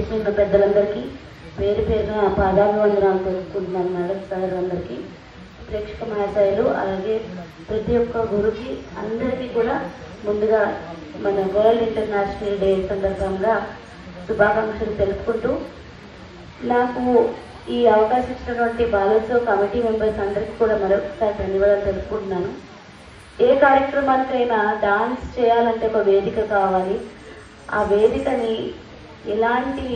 వేదిక మీద పెద్దలందరికీ పేరు పేరున పాదాభివందనాలు తెలుసుకుంటున్నాను మేడం సార్ అందరికీ, ప్రేక్షక మహాశయులు, అలాగే ప్రతి ఒక్క గురుకి అందరికీ కూడా ముందుగా మన వరల్డ్ ఇంటర్నేషనల్ డే సందర్భంగా శుభాకాంక్షలు తెలుపుకుంటూ, నాకు ఈ అవకాశం ఇచ్చినటువంటి బాలోత్సవ్ కమిటీ మెంబర్స్ అందరికీ కూడా మరొకసారి ధన్యవాదాలు తెలుపుకుంటున్నాను. ఏ కార్యక్రమానికైనా డాన్స్ చేయాలంటే ఒక వేదిక కావాలి. ఆ వేదికని ఎలాంటి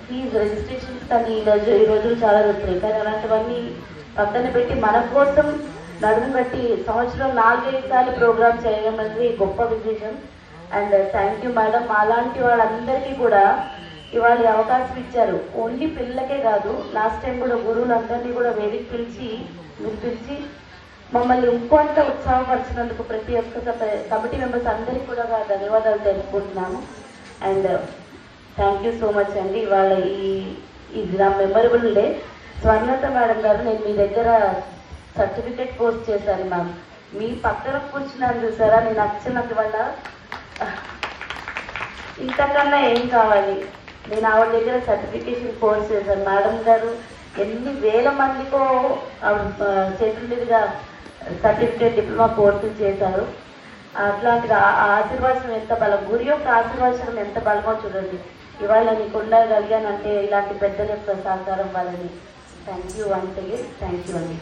ఫీజు రిజిస్ట్రేషన్స్ కానీ ఈ రోజులు చాలా వస్తున్నాయి, కానీ అలాంటివన్నీ పక్కన పెట్టి మన కోసం నడుము కట్టి సంవత్సరం 4-5 సార్లు ప్రోగ్రామ్ చేయడం అనేది గొప్ప విశేషం. And thank you madam. అలాంటి వాళ్ళందరికీ కూడా ఇవాళ అవకాశం ఇచ్చారు. ఓన్లీ పిల్లలకే కాదు, లాస్ట్ టైం కూడా గురువులందరినీ కూడా వేదిక పిలిచి మమ్మల్ని ఇంకొంత ఉత్సాహపరిచినందుకు ప్రతి ఒక్క కమిటీ మెంబర్స్ అందరికీ కూడా ధన్యవాదాలు తెలుపుకుంటున్నాను. And thank you so much అండి. ఇవాళ ఇది నా మెమరబుల్ డే. స్వర్ణత మేడం గారు, నేను మీ దగ్గర సర్టిఫికేట్ కోర్స్ చేశాను మ్యామ్. మీ పక్కన కూర్చున్నాను చూసారా, నేను నచ్చినందు వల్ల ఇంతకన్నా ఏం కావాలి. నేను ఆవిడ దగ్గర సర్టిఫికేషన్ కోర్స్ చేశాను. మేడం గారు ఎన్ని వేల మందికో ఆవిడ చేతుల మీదుగా సర్టిఫికేట్ డిప్లొమా కోర్సులు చేశారు. అట్లాంటిది ఆశీర్వాదం ఎంత బలం, గురి యొక్క ఆశీర్వాదం ఎంత బలమో చూడండి. ఇవాళ నీకు ఉండగలిగానంటే ఇలాంటి పెద్దల యొక్క సహకారం వాళ్ళని. Thank you once again. Thank you అండి.